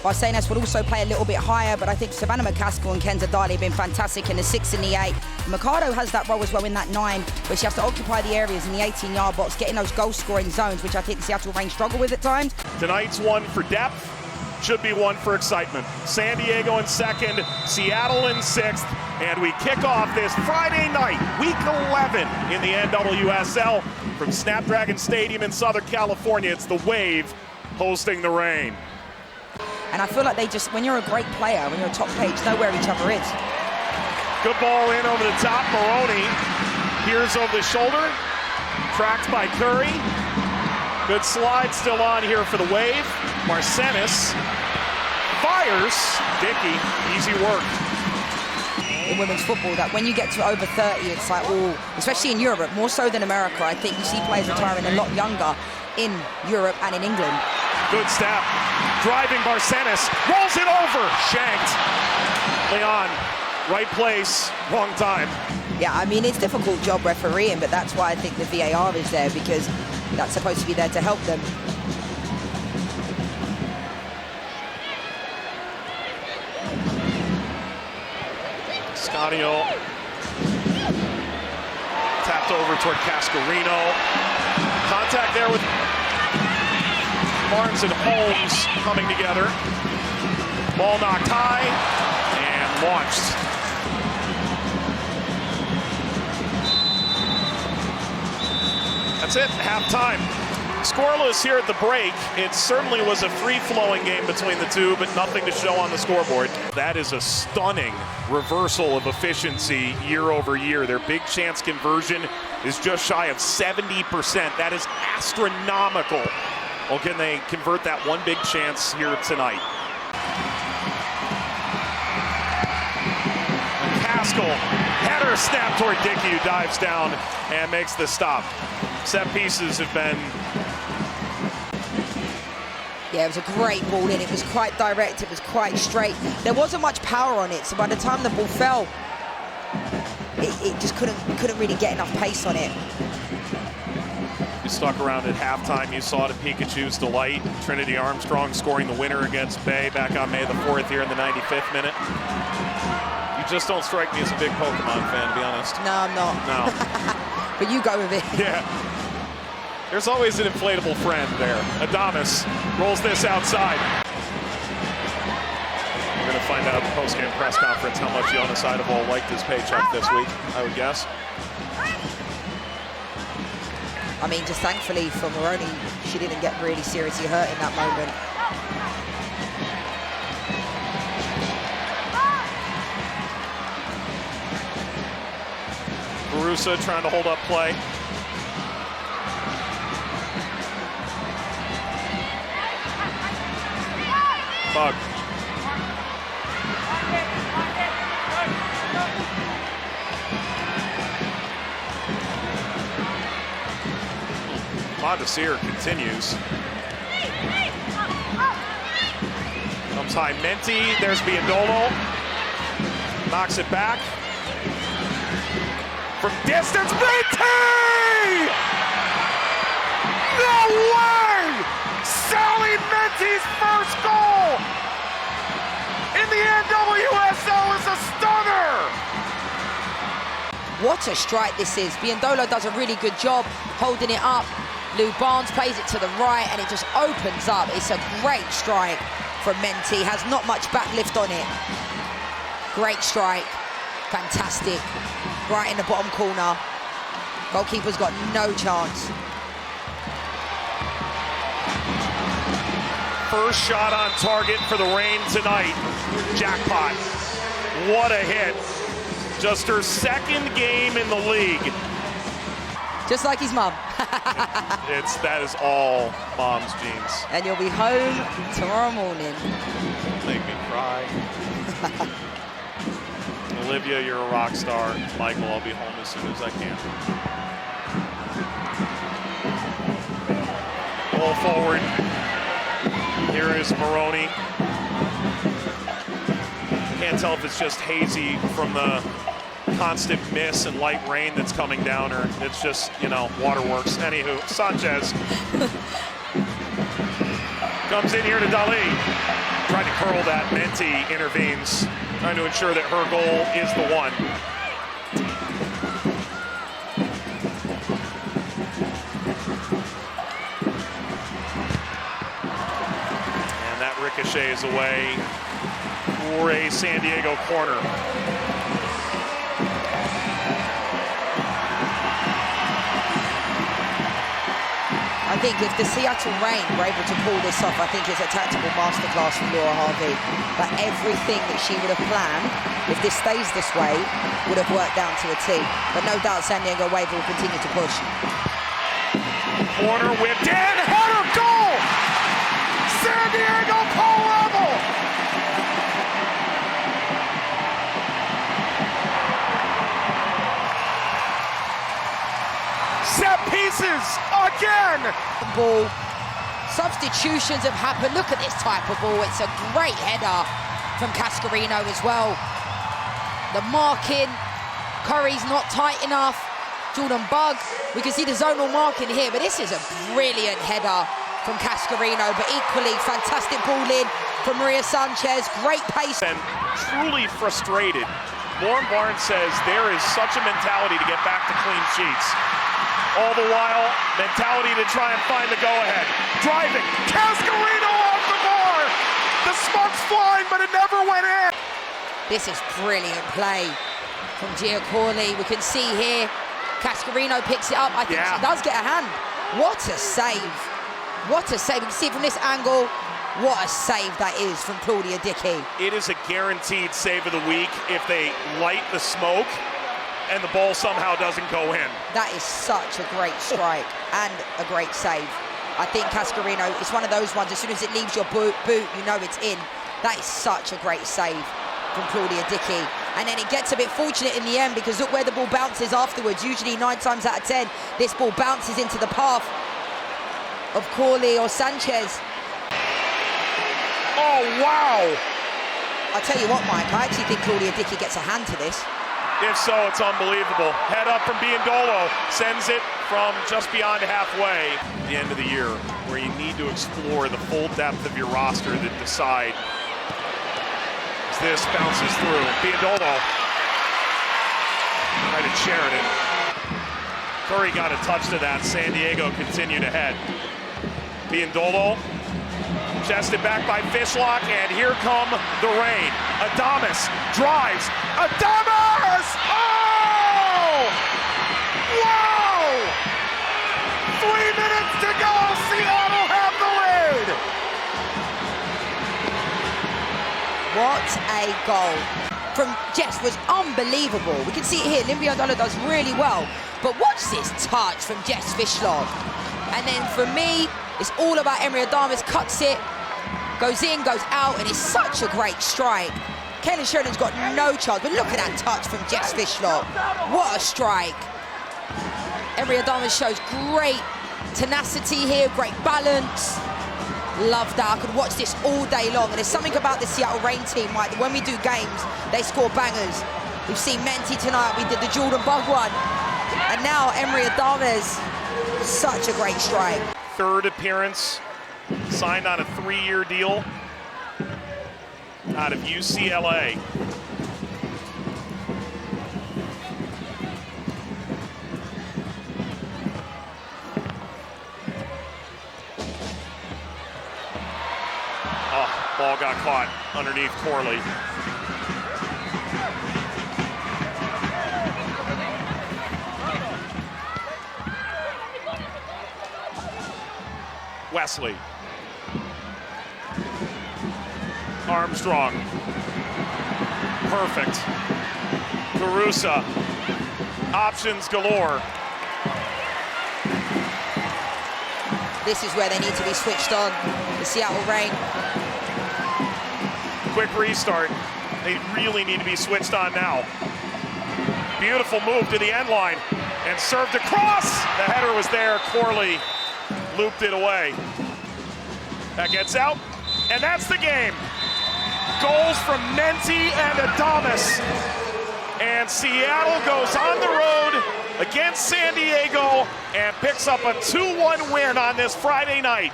Barcenas will also play a little bit higher, but I think Savannah McCaskill and Kenza Dali have been fantastic in the 6 and the 8. Mercado has that role as well in that 9, where she has to occupy the areas in the 18-yard box, getting those goal-scoring zones, which I think Seattle Reign struggle with at times. Tonight's one for depth, should be one for excitement. San Diego in 2nd, Seattle in 6th, and we kick off this Friday night, Week 11 in the NWSL from Snapdragon Stadium in Southern California. It's the Wave hosting the Reign. And I feel like they just, when you're a great player, when you're a top player, you just know where each other is. Good ball in over the top. Maroney here's over the shoulder, tracked by Curry. Good slide still on here for the Wave. Barcenas fires. Dickey, easy work. In women's football, that when you get to over 30, it's like, oh, especially in Europe, more so than America. I think you see players retiring a lot younger in Europe and in England. Good step. Driving Barcenas, rolls it over, shanked. Leon, right place, wrong time. Yeah, I mean, it's a difficult job refereeing, but that's why I think the VAR is there, because that's supposed to be there to help them. Cascarino tapped over toward Cascarino. Contact there with Barnes and Holmes coming together. Ball knocked high and launched. That's it, halftime. Scoreless here at the break. It certainly was a free-flowing game between the two, but nothing to show on the scoreboard. That is a stunning reversal of efficiency year over year. Their big chance conversion is just shy of 70%. That is astronomical. Well, can they convert that one big chance here tonight? McCaskill, header snap toward Dickey, who dives down and makes the stop. Set pieces have been... Yeah, it was a great ball in. It was quite direct. It was quite straight. There wasn't much power on it, so by the time the ball fell, it just couldn't really get enough pace on it. You stuck around at halftime. You saw it at Pikachu's delight. Trinity Armstrong scoring the winner against Bay back on May the 4th here in the 95th minute. You just don't strike me as a big Pokemon fan, to be honest. No, I'm not. No. But you go with it. Yeah. There's always an inflatable friend there. Adamas rolls this outside. We're going to find out at the post-game press conference how much Jonas Eidevall liked his paycheck this week, I would guess. I mean, just thankfully for Maroney, she didn't get really seriously hurt in that moment. Barusa trying to hold up play. Bug. Mondesir continues. Comes high, Menti. There's Biondolo. Knocks it back. From distance, Menti! No way! Sally Menti's first goal in the NWSL is a stunner! What a strike this is. Biondolo does a really good job holding it up. Lou Barnes plays it to the right and it just opens up. It's a great strike from Menti. Has not much back lift on it. Great strike. Fantastic. Right in the bottom corner. Goalkeeper's got no chance. First shot on target for the Reign tonight. Jackpot. What a hit. Just her second game in the league. Just like his mum. That is all mom's genes. And you'll be home tomorrow morning. Make me cry. Olivia, you're a rock star. Michael, I'll be home as soon as I can. Ball forward. Here is Maroney. Can't tell if it's just hazy from the constant miss and light rain that's coming down, or it's just, you know, waterworks. Anywho, Sanchez comes in here to Dali. Tried to hurl that, Menti intervenes, trying to ensure that her goal is the one. And that ricochets away for a San Diego corner. I think if the Seattle Reign were able to pull this off, I think it's a tactical masterclass from Laura Harvey. But everything that she would have planned, if this stays this way, would have worked down to a T. But no doubt San Diego Wave will continue to push. Corner whipped in, header, goal! San Diego pole level! Set pieces again! Ball. Substitutions have happened. Look at this type of ball. It's a great header from Cascarino as well. The marking, Curry's not tight enough. Jordan Bug, we can see the zonal marking here, but this is a brilliant header from Cascarino, but equally fantastic ball in from María Sánchez. Great pace. And truly frustrated. Lauren Barnes says there is such a mentality to get back to clean sheets. All the while, mentality to try and find the go-ahead. Driving, Cascarino off the bar! The smoke's flying, but it never went in! This is brilliant play from Giacorli. We can see here, Cascarino picks it up. I think she does get a hand. What a save. What a save. You can see it from this angle. What a save that is from Claudia Dickey. It is a guaranteed save of the week if they light the smoke and the ball somehow doesn't go in. That is such a great strike and a great save. I think Cascarino, it's one of those ones, as soon as it leaves your boot, you know it's in. That is such a great save from Claudia Dickey. And then it gets a bit fortunate in the end, because look where the ball bounces afterwards. Usually 9 times out of 10, this ball bounces into the path of Corley or Sanchez. Oh, wow! I'll tell you what, Mike, I actually think Claudia Dickey gets a hand to this. If so, it's unbelievable. Head up from Biondolo, sends it from just beyond halfway. The end of the year, where you need to explore the full depth of your roster to decide. As this bounces through, Biondolo right at Sheridan. Curry got a touch to that. San Diego continued ahead. Biondolo chested back by Fishlock, and here come the rain. Adames drives. Adames! Oh! Wow! 3 minutes to go. Seattle have the lead. What a goal from Jess was unbelievable. We can see it here. Limbiondolo does really well. But watch this touch from Jess Fishlock. And then for me, it's all about Emery Adames. Cuts it, goes in, goes out, and it's such a great strike. Kaylin Sheridan's got no chance, but look at that touch from Jess Fishlock. What a strike. Emery Adames shows great tenacity here, great balance. Love that. I could watch this all day long. And there's something about the Seattle Reign team, Mike, that when we do games, they score bangers. We've seen Menti tonight, we did the Jordan Bug one. And now Emery Adames, such a great strike. Third appearance, signed on a 3-year deal out of UCLA. Oh, ball got caught underneath Corley. Wesley. Armstrong. Perfect. Carusa. Options galore. This is where they need to be switched on, the Seattle Reign. Quick restart. They really need to be switched on now. Beautiful move to the end line and served across. The header was there. Corley looped it away. That gets out, and that's the game. Goals from Menti and Adames. And Seattle goes on the road against San Diego and picks up a 2-1 win on this Friday night.